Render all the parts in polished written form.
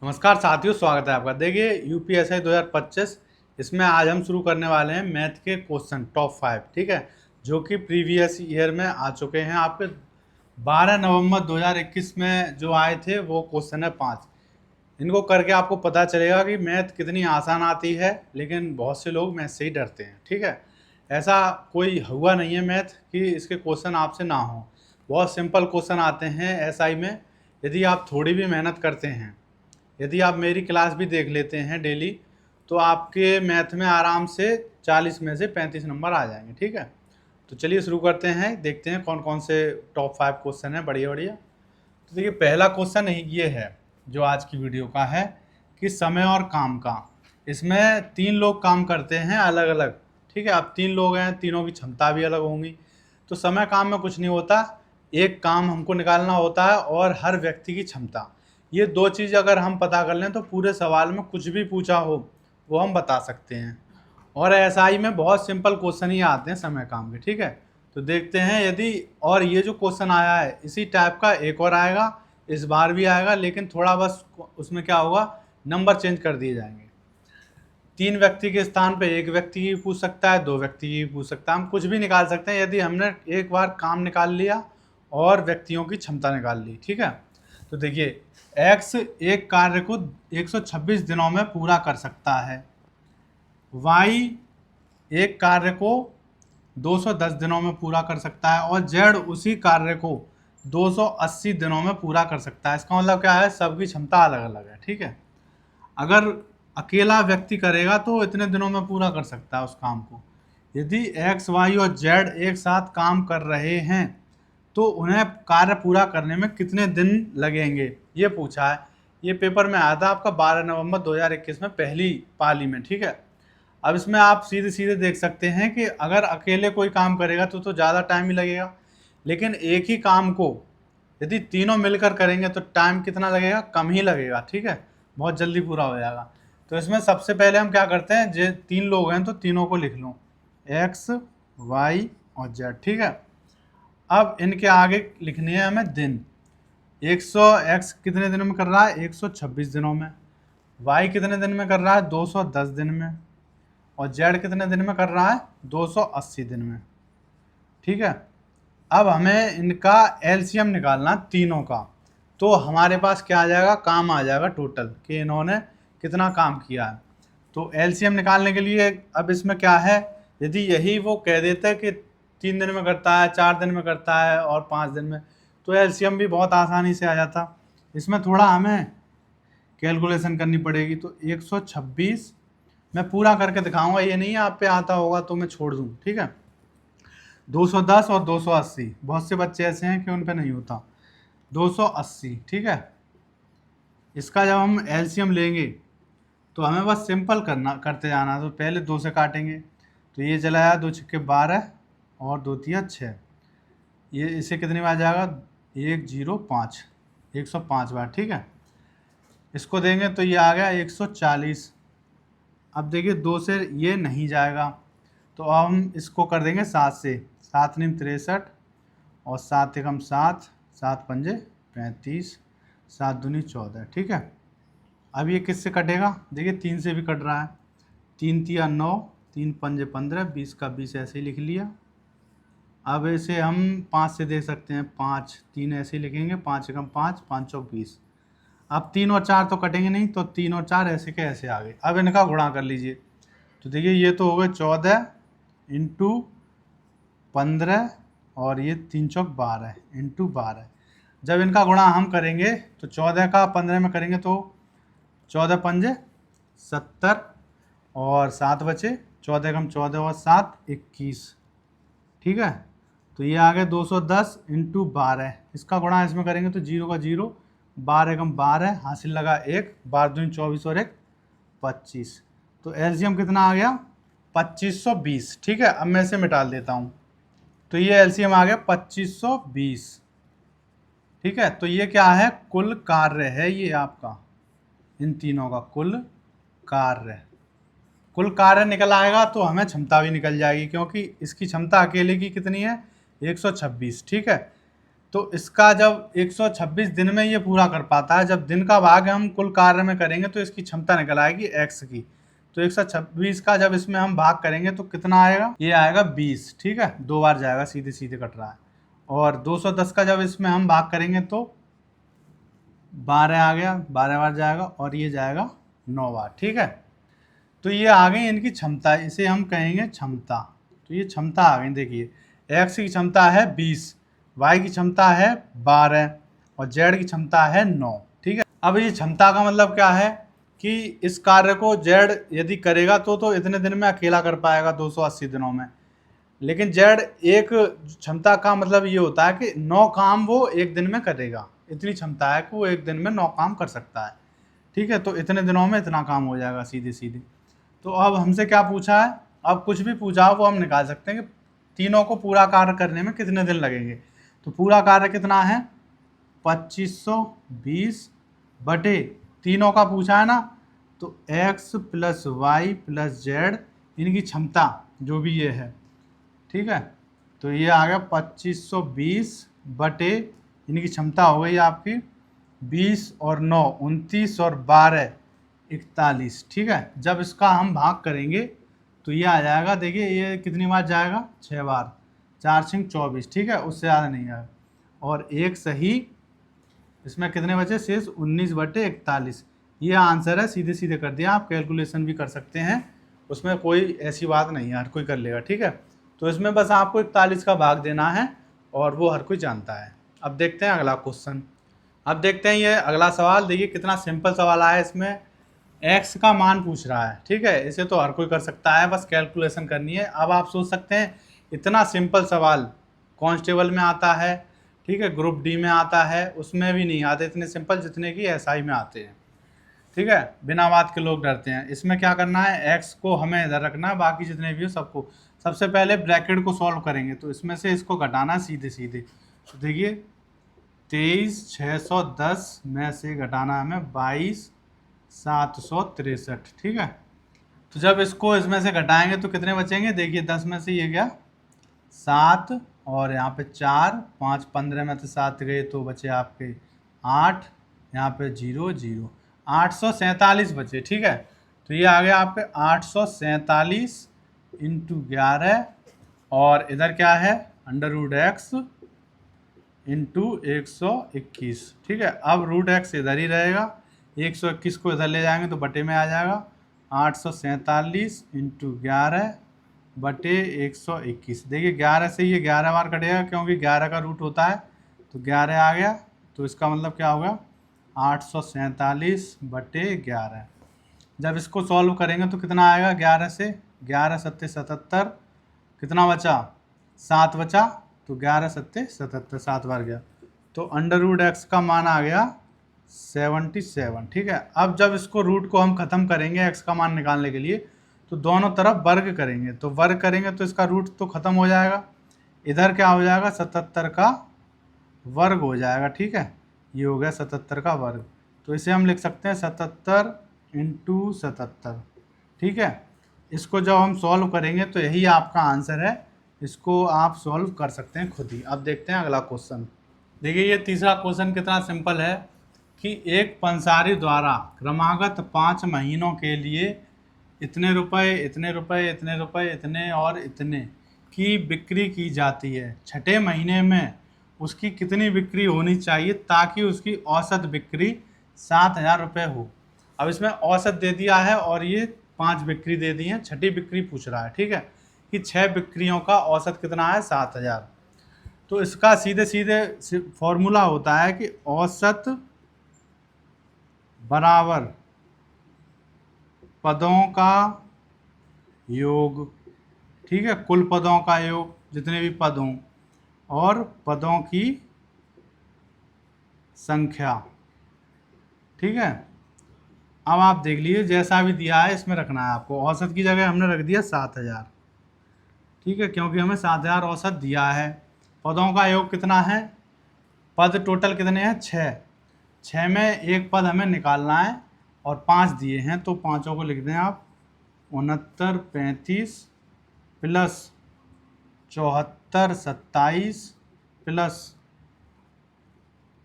नमस्कार साथियों, स्वागत है आपका। देखिए यूपीएससी 2025 इसमें आज हम शुरू करने वाले हैं मैथ के क्वेश्चन टॉप 5, ठीक है, जो कि प्रीवियस ईयर में आ चुके हैं। आपके 12 नवंबर 2021 में जो आए थे वो क्वेश्चन है 5। इनको करके आपको पता चलेगा कि मैथ कितनी आसान आती है, लेकिन बहुत से लोग मैथ से ही डरते हैं, ठीक है। ऐसा कोई हुआ नहीं है मैथ कि इसके क्वेश्चन आपसे ना हो। बहुत सिंपल क्वेश्चन आते हैं एसआई में, यदि आप थोड़ी भी मेहनत करते हैं। यदि आप मेरी क्लास भी देख लेते हैं डेली, तो आपके मैथ में आराम से 40 में से 35 नंबर आ जाएंगे, ठीक है। तो चलिए शुरू करते हैं, देखते हैं कौन कौन से टॉप 5 क्वेश्चन हैं बढ़िया बढ़िया। तो देखिए पहला क्वेश्चन ये है जो आज की वीडियो का है कि समय और काम का। इसमें 3 लोग काम करते हैं अलग अलग, ठीक है। अब 3 लोग हैं, तीनों की क्षमता भी अलग होंगी। तो समय काम में कुछ नहीं होता, एक काम हमको निकालना होता है और हर व्यक्ति की क्षमता। ये दो चीज़ अगर हम पता कर लें तो पूरे सवाल में कुछ भी पूछा हो वो हम बता सकते हैं। और एसआई में बहुत सिंपल क्वेश्चन ही आते हैं समय काम के, ठीक है। तो देखते हैं यदि, और ये जो क्वेश्चन आया है इसी टाइप का एक और आएगा, इस बार भी आएगा, लेकिन थोड़ा बस उसमें क्या होगा, नंबर चेंज कर दिए जाएंगे। 3 व्यक्ति के स्थान पे एक व्यक्ति ही पूछ सकता है, 2 व्यक्ति ही पूछ सकता है। हम कुछ भी निकाल सकते हैं यदि हमने एक बार काम निकाल लिया और व्यक्तियों की क्षमता निकाल ली, ठीक है। तो देखिए x एक कार्य को 126 दिनों में पूरा कर सकता है, y एक कार्य को 210 दिनों में पूरा कर सकता है और z उसी कार्य को 280 दिनों में पूरा कर सकता है। इसका मतलब क्या है, सबकी क्षमता अलग अलग है, ठीक है। अगर अकेला व्यक्ति करेगा तो इतने दिनों में पूरा कर सकता है उस काम को। यदि x, y और z एक साथ काम कर रहे हैं तो उन्हें कार्य पूरा करने में कितने दिन लगेंगे, ये पूछा है। ये पेपर में आया था आपका 12 नवंबर 2021 में पहली पाली में, ठीक है। अब इसमें आप सीधे सीधे देख सकते हैं कि अगर अकेले कोई काम करेगा तो ज़्यादा टाइम ही लगेगा, लेकिन एक ही काम को यदि तीनों मिलकर करेंगे तो टाइम कितना लगेगा, कम ही लगेगा, ठीक है, बहुत जल्दी पूरा हो जाएगा। तो इसमें सबसे पहले हम क्या करते हैं, जो 3 लोग हैं तो तीनों को लिख लो, x, y और z, ठीक है। अब इनके आगे लिखनी है हमें दिन। 100 x कितने दिन में कर रहा है, 126 दिनों में। y कितने दिन में कर रहा है, 210 दिन में। और z कितने दिन में कर रहा है, 280 दिन में, ठीक है। अब हमें इनका एलसीएम निकालना तीनों का। तो हमारे पास क्या आ जाएगा, काम आ जाएगा टोटल कि इन्होंने कितना काम किया है। तो एलसीएम निकालने के लिए अब इसमें क्या है, यदि यही वो कह देते हैं कि 3 दिन में करता है, 4 दिन में करता है और 5 दिन में, तो एलसीएम भी बहुत आसानी से आ जाता। इसमें थोड़ा हमें कैलकुलेशन करनी पड़ेगी। तो 126 मैं पूरा करके दिखाऊंगा, ये नहीं आप पे आता होगा तो मैं छोड़ दूँ, ठीक है। 210 और 280, बहुत से बच्चे ऐसे हैं कि उन पे नहीं होता। 280, ठीक है। इसका जब हम एलसीएम लेंगे तो हमें बस सिंपल करते जाना। तो पहले 2 से काटेंगे तो ये चला जाएगा 2 छक्के 12 और 2 तिया 6। ये इसे कितनी बार जाएगा, 105, 105 बार, ठीक है। इसको देंगे तो ये आ गया 140। अब देखिए 2 से ये नहीं जाएगा तो अब हम इसको कर देंगे 7 से। 7 नीम 63 और 7 एकम 7, 7 पंजे 35, 7 दूनी 14, ठीक है। अब ये किससे कटेगा, देखिए 3 से भी कट रहा है। 3 तिया 9, 3 पंजे 15, 20 का 20 ऐसे ही लिख लिया। अब इसे हम 5 से दे सकते हैं, 5, 3 ऐसे ही लिखेंगे, 5 एकम 5, 5 चौक 20। अब 3 और 4 तो कटेंगे नहीं, तो 3 और 4 ऐसे के ऐसे आ गए। अब इनका गुणा कर लीजिए। तो देखिए ये तो हो गए 14 इंटू 15 और ये 3 चौक 12 इंटू 12। जब इनका गुणा हम करेंगे तो 14 का 15 में करेंगे तो 14 पंजे 70 और 7 बचे, 14 कम 14 और 7 21, ठीक है। तो ये आ गया 210 इंटू 12। इसका गुणा इसमें करेंगे तो 0 का 0, 12 कम 12 हासिल लगा 1, 12 दूनी 24 और 1 25। तो एलसीएम कितना आ गया, 2520, ठीक है। अब मैं इसे मिटा देता हूँ तो ये एलसीएम आ गया 2520, ठीक है। तो ये क्या है, कुल कार्य है ये आपका, इन तीनों का कुल कार्य। कुल कार्य निकल आएगा तो हमें क्षमता भी निकल जाएगी, क्योंकि इसकी क्षमता अकेले की कितनी है, 126, ठीक है। तो इसका जब 126 दिन में ये पूरा कर पाता है, जब दिन का भाग हम कुल कार्य में करेंगे तो इसकी क्षमता निकल आएगी x की। तो 126 का जब इसमें हम भाग करेंगे तो कितना आएगा, ये आएगा 20। ठीक है, 2 बार जाएगा, सीधे सीधे कट रहा है। और 210 का जब इसमें हम भाग करेंगे तो 12 आ गया, 12 बार जाएगा, और ये जाएगा 9 बार। ठीक है, तो ये आ गई इनकी क्षमता, इसे हम कहेंगे क्षमता। तो ये क्षमता आ गई। देखिए x की क्षमता है 20, y की क्षमता है 12 और z की क्षमता है 9। ठीक है, अब ये क्षमता का मतलब क्या है कि इस कार्य को z यदि करेगा तो इतने दिन में अकेला कर पाएगा, 280 दिनों में। लेकिन z एक क्षमता का मतलब ये होता है कि 9 काम वो एक दिन में करेगा। इतनी क्षमता है कि वो एक दिन में 9 काम कर सकता है। ठीक है, तो इतने दिनों में इतना काम हो जाएगा सीधे सीधे। तो अब हमसे क्या पूछा है, अब कुछ भी पूछा हो वो हम निकाल सकते हैं कि तीनों को पूरा कार्य करने में कितने दिन लगेंगे। तो पूरा कार्य कितना है, 2520 बटे तीनों का पूछा है ना, तो x plus Y plus Z इनकी क्षमता जो भी ये है। ठीक है, तो ये आ गया 2520 बटे इनकी क्षमता हो गई आपकी 20 और 9 29 और 12 41। ठीक है, जब इसका हम भाग करेंगे तो ये आ जाएगा, देखिए ये कितनी बार जाएगा, 6 बार, 4 6 24। ठीक है, उससे ज़्यादा नहीं आएगा। और एक सही, इसमें कितने बचे शेष, 19 बटे 41। ये आंसर है, सीधे सीधे कर दिया। आप कैलकुलेशन भी कर सकते हैं, उसमें कोई ऐसी बात नहीं है, हर कोई कर लेगा। ठीक है, तो इसमें बस आपको 41 का भाग देना है और वो हर कोई जानता है। अब देखते हैं अगला क्वेश्चन। अब देखते हैं ये अगला सवाल। देखिए कितना सिंपल सवाल आया, इसमें x का मान पूछ रहा है। ठीक है, इसे तो हर कोई कर सकता है, बस कैलकुलेशन करनी है। अब आप सोच सकते हैं इतना सिंपल सवाल कांस्टेबल में आता है, ठीक है, ग्रुप डी में आता है, उसमें भी नहीं आते इतने सिंपल जितने कि एसआई में आते हैं। ठीक है, बिना बात के लोग डरते हैं। इसमें क्या करना है, x को हमें इधर रखना है, बाकी जितने भी हो सबको। सबसे पहले ब्रैकेट को सॉल्व करेंगे, तो इसमें से इसको घटाना सीधे सीधे। तो देखिए 23,610 में से घटाना हमें 22,763। ठीक है, तो जब इसको इसमें से घटाएंगे तो कितने बचेंगे, देखिए 10 में से ये गया 7 और यहाँ पे 4, 5 15 में से 7 गए तो बचे आपके 8, यहाँ पे 0 0, 847 बचे। ठीक है, तो ये आ गया आपके 847 इंटू 11 और इधर क्या है √x इंटू 121। ठीक है, अब √x इधर ही रहेगा, 121 को इधर ले जाएंगे तो बटे में आ जाएगा 847 इंटू 11 बटे 121। देखिए 11 से ये 11 बार कटेगा क्योंकि 11 का रूट होता है, तो 11 आ गया। तो इसका मतलब क्या होगा, 847 बटे 11। जब इसको सॉल्व करेंगे तो कितना आएगा, 11 से 11 सत्ते 77, कितना बचा 7 बचा, तो 11 सत्ते 77, 7 बार गया, तो √x का मान आ गया 77। ठीक है, अब जब इसको रूट को हम ख़त्म करेंगे x का मान निकालने के लिए, तो दोनों तरफ वर्ग करेंगे, तो वर्ग करेंगे तो इसका रूट तो ख़त्म हो जाएगा, इधर क्या हो जाएगा 77 का वर्ग हो जाएगा। ठीक है, ये हो गया 77 का वर्ग, तो इसे हम लिख सकते हैं 77 इंटू 77। ठीक है, इसको जब हम सॉल्व करेंगे तो यही आपका आंसर है, इसको आप सॉल्व कर सकते हैं खुद ही। अब देखते हैं अगला क्वेश्चन। देखिए ये तीसरा क्वेश्चन कितना सिंपल है कि एक पंसारी द्वारा क्रमागत 5 महीनों के लिए इतने रुपए इतने रुपए इतने रुपए इतने और इतने की बिक्री की जाती है, छठे महीने में उसकी कितनी बिक्री होनी चाहिए ताकि उसकी औसत बिक्री 7,000 रुपये हो। अब इसमें औसत दे दिया है और ये 5 बिक्री दे दी है, छठी बिक्री पूछ रहा है। ठीक है, कि 6 बिक्रियों का औसत कितना है 7,000। तो इसका सीधे सीधे फॉर्मूला होता है कि औसत बराबर पदों का योग। ठीक है, कुल पदों का योग, जितने भी पद हों, और पदों की संख्या। ठीक है, अब आप देख लीजिए जैसा भी दिया है इसमें रखना है आपको। औसत की जगह हमने रख दिया 7,000। ठीक है, क्योंकि हमें 7,000 औसत दिया है। पदों का योग कितना है, पद टोटल कितने हैं 6, 6 में एक पद हमें निकालना है और 5 दिए हैं, तो पाँचों को लिख दें आप 69 35 plus 74 27 plus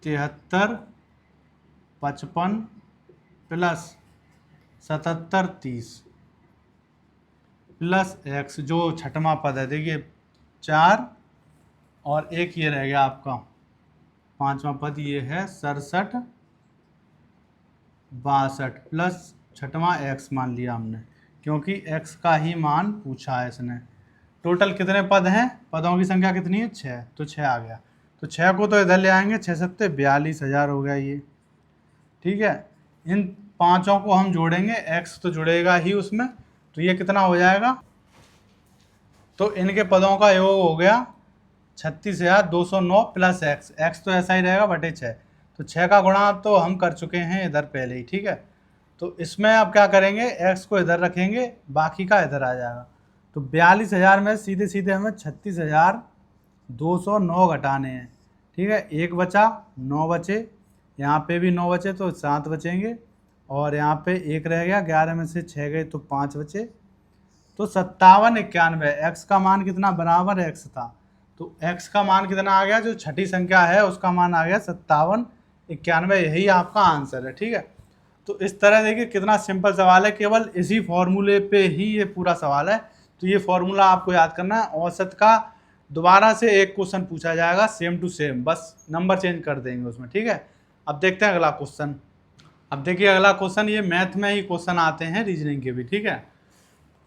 73 55 plus 77 30 plus x, जो छठवां पद है देखिए 4, और एक ये रह गया आपका पांचवा पद, ये है 67 62 प्लस छठवां x मान लिया हमने, क्योंकि x का ही मान पूछा है इसने। टोटल कितने पद हैं, पदों की संख्या कितनी है 6, तो 6 आ गया। तो 6 को तो इधर ले आएंगे, 6 सत्ते 42,000 हो गया ये, ठीक है। इन पांचों को हम जोड़ेंगे, x तो जुड़ेगा ही उसमें, तो ये कितना हो जाएगा, तो इनके पदों का योग हो गया 36,209 प्लस x तो ऐसा ही रहेगा बटे 6, तो 6 का गुणा तो हम कर चुके हैं इधर पहले ही, ठीक है। तो इसमें अब क्या करेंगे, x को इधर रखेंगे, बाकी का इधर आ जाएगा। तो 42,000 में सीधे सीधे हमें 36,209 घटाने हैं, ठीक है। एक बचा, 9 बचे, यहाँ पे भी 9 बचे तो 7 बचेंगे, और यहाँ पे एक रह गया, 11 में से 6 गए तो 5 बचे, तो 5791। x का मान कितना बराबर x था, तो x का मान कितना आ गया, जो छठी संख्या है उसका मान आ गया 5791, यही आपका आंसर है, ठीक है। तो इस तरह देखिए कितना सिंपल सवाल है, केवल इसी फॉर्मूले पे ही ये पूरा सवाल है। तो ये फॉर्मूला आपको याद करना है। औसत का दोबारा से एक क्वेश्चन पूछा जाएगा सेम टू सेम, बस नंबर चेंज कर देंगे उसमें, ठीक है। अब देखते हैं अगला क्वेश्चन। अब देखिए अगला क्वेश्चन, ये मैथ में ही क्वेश्चन आते हैं, रीजनिंग के भी, ठीक है।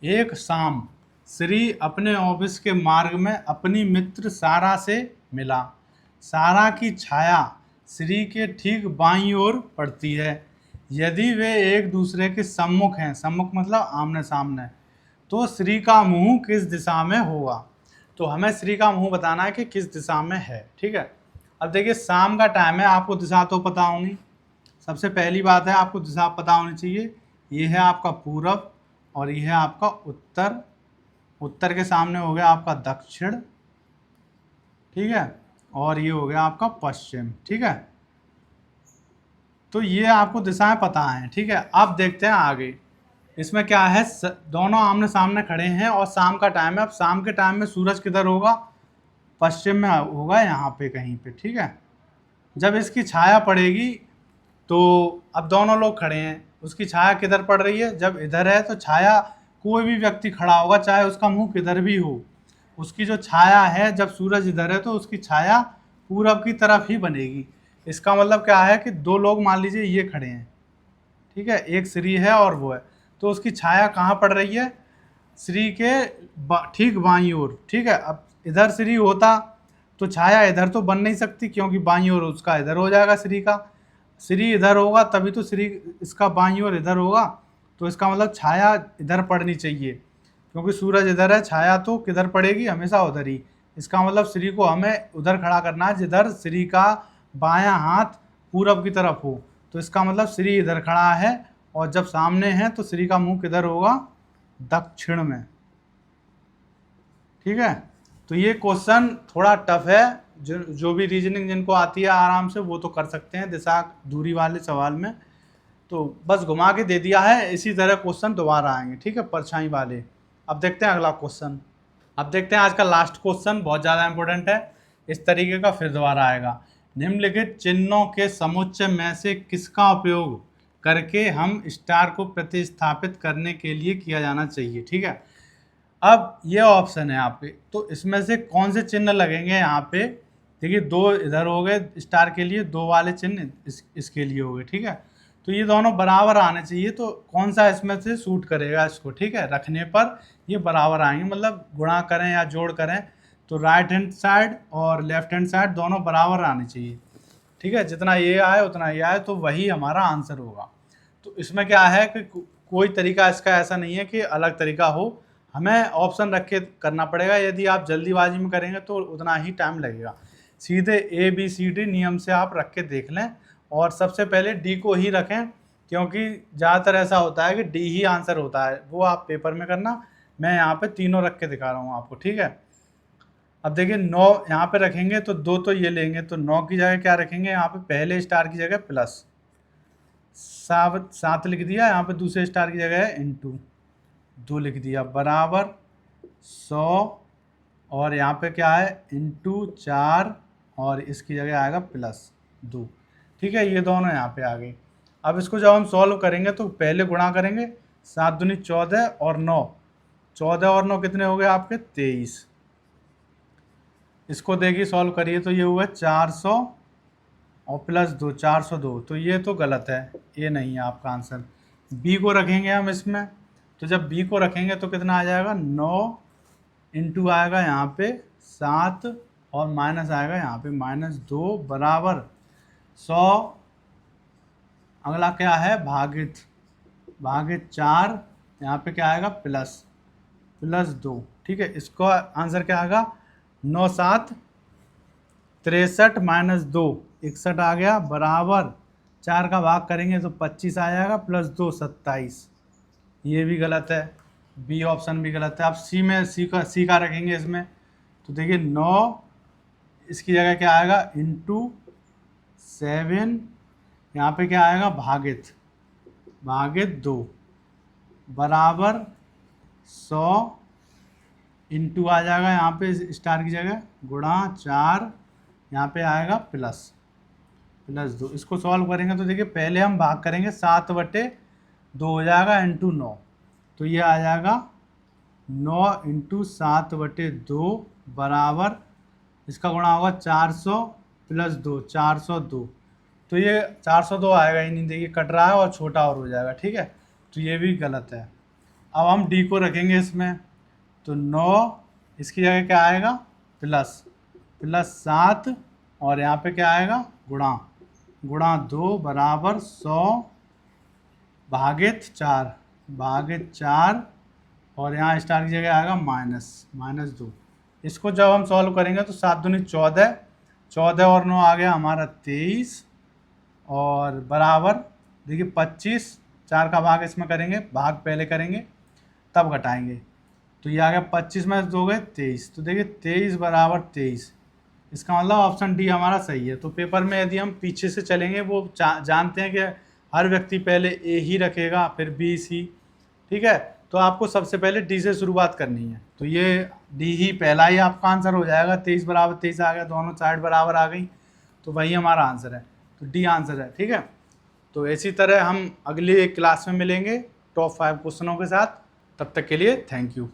एक शाम श्री अपने ऑफिस के मार्ग में अपनी मित्र सारा से मिला। सारा की छाया श्री के ठीक बाईं ओर पड़ती है। यदि वे एक दूसरे के सम्मुख हैं, सम्मुख मतलब आमने सामने, तो श्री का मुंह किस दिशा में होगा। तो हमें श्री का मुंह बताना है कि किस दिशा में है, ठीक है। अब देखिए शाम का टाइम है, आपको दिशा तो पता होगी। सबसे पहली बात है आपको दिशा पता होनी चाहिए। ये है आपका पूरब और ये है आपका उत्तर। उत्तर के सामने हो गया आपका दक्षिण, ठीक है, और ये हो गया आपका पश्चिम, ठीक है। तो ये आपको दिशाएं पता हैं, ठीक है। अब देखते हैं आगे, इसमें क्या है, दोनों आमने सामने खड़े हैं और शाम का टाइम है। अब शाम के टाइम में सूरज किधर होगा, पश्चिम में होगा, यहाँ पे कहीं पे, ठीक है। जब इसकी छाया पड़ेगी तो अब दोनों लोग खड़े हैं, उसकी छाया किधर पड़ रही है, जब इधर है तो छाया, कोई भी व्यक्ति खड़ा होगा चाहे उसका मुंह किधर भी हो, उसकी जो छाया है, जब सूरज इधर है तो उसकी छाया पूरब की तरफ ही बनेगी। इसका मतलब क्या है कि दो लोग मान लीजिए ये खड़े हैं, ठीक है, एक श्री है और वो है, तो उसकी छाया कहाँ पड़ रही है, श्री के ठीक बाईं ओर, ठीक है। अब इधर श्री होता तो छाया इधर तो बन नहीं सकती, क्योंकि बाईं ओर उसका इधर हो जाएगा, श्री का, श्री इधर होगा तभी तो श्री इसका बाईं ओर इधर होगा, तो इसका मतलब छाया इधर पड़नी चाहिए, क्योंकि सूरज इधर है, छाया तो किधर पड़ेगी, हमेशा उधर ही। इसका मतलब श्री को हमें उधर खड़ा करना है जिधर श्री का बायां हाथ पूरब की तरफ हो, तो इसका मतलब श्री इधर खड़ा है, और जब सामने है तो श्री का मुंह किधर होगा, दक्षिण में, ठीक है। तो ये क्वेश्चन थोड़ा टफ है, जो भी रीजनिंग जिनको आती है आराम से वो तो कर सकते हैं दिशा दूरी वाले सवाल में, तो बस घुमा के दे दिया है। इसी तरह क्वेश्चन दोबारा आएंगे, ठीक है, परछाई वाले। अब देखते हैं अगला क्वेश्चन। अब देखते हैं आज का लास्ट क्वेश्चन, बहुत ज़्यादा इंपॉर्टेंट है, इस तरीके का फिर दोबारा आएगा। निम्नलिखित चिन्हों के समुच्चय में से किसका उपयोग करके हम स्टार को प्रतिस्थापित करने के लिए किया जाना चाहिए, ठीक है। अब ये ऑप्शन है आपके, तो इसमें से कौन से चिन्ह लगेंगे यहाँ पे, देखिए दो इधर हो गए स्टार के लिए, दो वाले चिन्ह इसके लिए हो गए, ठीक है। तो ये दोनों बराबर आने चाहिए, तो कौन सा इसमें से सूट करेगा इसको, ठीक है, रखने पर ये बराबर आएंगे, मतलब गुणा करें या जोड़ करें तो राइट हैंड साइड और लेफ्ट हैंड साइड दोनों बराबर आने चाहिए, ठीक है। जितना ये आए उतना ये आए तो वही हमारा आंसर होगा। तो इसमें क्या है कि कोई तरीका इसका ऐसा नहीं है कि अलग तरीका हो, हमें ऑप्शन रख के करना पड़ेगा। यदि आप जल्दीबाजी में करेंगे तो उतना ही टाइम लगेगा। सीधे ABCD नियम से आप रख के देख लें, और सबसे पहले डी को ही रखें, क्योंकि ज़्यादातर ऐसा होता है कि डी ही आंसर होता है, वो आप पेपर में करना। मैं यहाँ पे तीनों रख के दिखा रहा हूँ आपको, ठीक है। अब देखिए 9 यहाँ पे रखेंगे तो 2 तो ये लेंगे, तो 9 की जगह क्या रखेंगे, यहाँ पे पहले स्टार की जगह प्लस 7 लिख दिया, यहाँ पे दूसरे स्टार की जगह है इंटू 2 लिख दिया, बराबर 100, और यहाँ पे क्या है इंटू 4, और इसकी जगह आएगा प्लस। 2। ठीक है, ये दोनों यहाँ पे आ गई। अब इसको जब हम सॉल्व करेंगे तो पहले गुणा करेंगे, 7 दूनी 14 और 9, 14 और 9 कितने हो गए आपके 23। इसको देखिए सॉल्व करिए तो ये हुआ 400 और प्लस 2 402, तो ये तो गलत है, ये नहीं है आपका आंसर। बी को रखेंगे हम इसमें, तो जब बी को रखेंगे तो कितना आ जाएगा 9 इंटू आएगा यहाँ पे 7 और माइनस आएगा यहाँ पे -2 बराबर 100। अगला क्या है भागित 4, यहाँ पे क्या आएगा +2। ठीक है, इसको आंसर क्या आएगा 9 7 63 -2 61 आ गया बराबर 4 का भाग करेंगे तो 25 आ जाएगा +2 27। ये भी गलत है, बी ऑप्शन भी गलत है। आप सी में सी का रखेंगे इसमें, तो देखिए 9 इसकी जगह क्या आएगा इंटू 7, यहाँ पे क्या आएगा भागित 2 बराबर 100 इंटू आ जाएगा यहाँ पे स्टार की जगह गुणा 4, यहाँ पे आएगा +2। इसको सॉल्व करेंगे तो देखिए पहले हम भाग करेंगे 7/2 हो जाएगा इंटू 9, तो ये आ जाएगा 9 इंटू 7/2 बराबर इसका गुणा होगा 400 + 2 402, तो ये 402 आएगा ही नहीं, देखिए कट रहा है और छोटा और हो जाएगा। ठीक है, तो ये भी गलत है। अब हम डी को रखेंगे इसमें, तो 9 इसकी जगह क्या आएगा +7 और यहाँ पे क्या आएगा गुणा 2 बराबर 100 भागित 4 और यहाँ स्टार की जगह आएगा -2। इसको जब हम सॉल्व करेंगे तो 7 दूनी 14, 14 और 9 आ गया हमारा 23 और बराबर देखिए 25, 4 का भाग इसमें करेंगे, भाग पहले करेंगे तब घटाएंगे, तो ये आ गया 25 में 2 गए 23, तो देखिए 23 बराबर 23। इसका मतलब ऑप्शन डी हमारा सही है। तो पेपर में यदि हम पीछे से चलेंगे, वो जानते हैं कि हर व्यक्ति पहले ए ही रखेगा फिर बी सी। ठीक है, तो आपको सबसे पहले डी से शुरुआत करनी है, तो ये डी ही पहला ही आपका आंसर हो जाएगा। 23 बराबर 23 आ गया, दोनों साइड बराबर आ गई, तो वही हमारा आंसर है, तो डी आंसर है। ठीक है, तो इसी तरह हम अगली क्लास में मिलेंगे टॉप 5 क्वेश्चनों के साथ। तब तक के लिए थैंक यू।